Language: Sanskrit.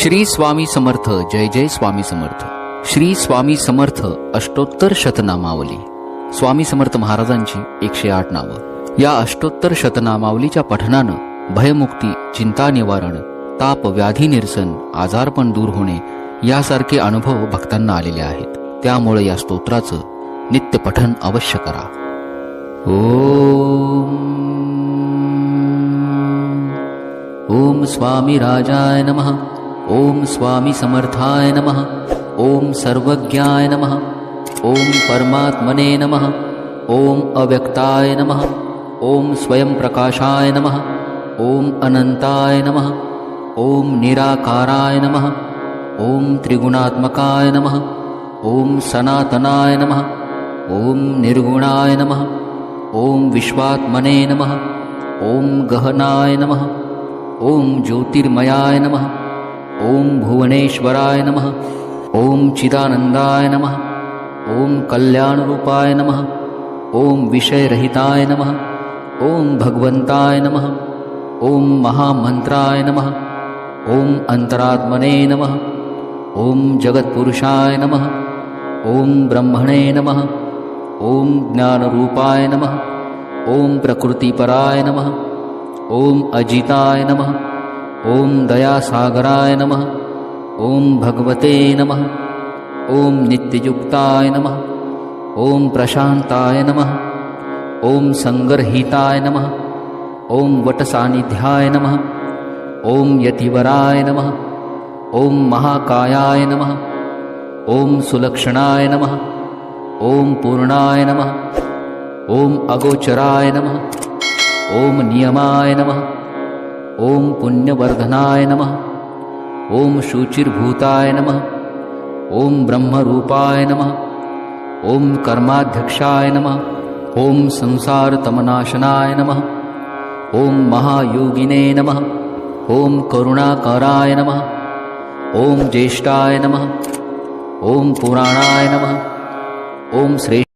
श्री स्वामी समर्थ. जय जय स्वामी समर्थ. श्री स्वामी समर्थ अष्टोत्तर शतनामावली. स्वामी समर्थ महाराजांची 108 नावं. या अष्टोत्तर शतनामावलीच्या पठनानं भयमुक्ती, चिंता निवारण, ताप, व्याधी निरसन, आजारपण दूर होणे यासारखे अनुभव भक्तांना आलेले आहेत. त्यामुळे या स्तोत्राचं नित्य पठन अवश्य करा. ओम स्वामी राजाय नमः. ओम स्वामी समर्थाय नमः. ओम सर्वज्ञाय नमः. ओम परमात्मने नमः. ओम अव्यक्ताय नमः. ओम स्वयं प्रकाशाय नमः. ओम अनंताय नमः. ओम निराकाराय नमः. ओम त्रिगुणात्मकाय नमः. ओम सनातनाय नमः. ओम निर्गुणाय नमः. ओम विश्वात्मने नमः. ओम गहनाय नमः. ओम ज्योतिर्मयाय नमः. ओम भुवनेश्वराय नमः. ओम चिदानंदाय नमः. ओम कल्याणरूपाय नमः. ओम विषयरहिताय नमः. ओम भगवंताय नमः. ओम महामंत्राय नमः. ओम अंतरात्मने नमः. ओम जगत्पुरुषाय नमः. ओम ब्रह्मणे नमः. ओम ज्ञानरूपाय नमः. ओम प्रकृतिपराय नमः. ओम अजिताय नमः. ओम दयासागराय नमः. ओम भगवते नमः. ओम नित्ययुक्ताय नमः. ओम प्रशांताय नमः. ओम संगरहिताय नमः. ओम वटसान्निध्याय नमः. ओम यतिवराय नमः. ओम महाकायाय नमः. ओम सुलक्षणाय नमः. ओम पूर्णाय नमः. ओम अगोचराय नमः. ओम नियमाय नमः. ओम पुण्यवर्धनाय नमः. ओम शुचिर्भूताय नमः. ओम ब्रह्मरूपाय नमः. ओम कर्माध्यक्षाय नमः. ओम संसारतमनाशनाय नमः. ओम महायोगिने नमः. ओम करुणाकराय नमः. ओम ज्येष्ठाय नमः. ओम पुराणाय नमः. ओम श्रेष्ठ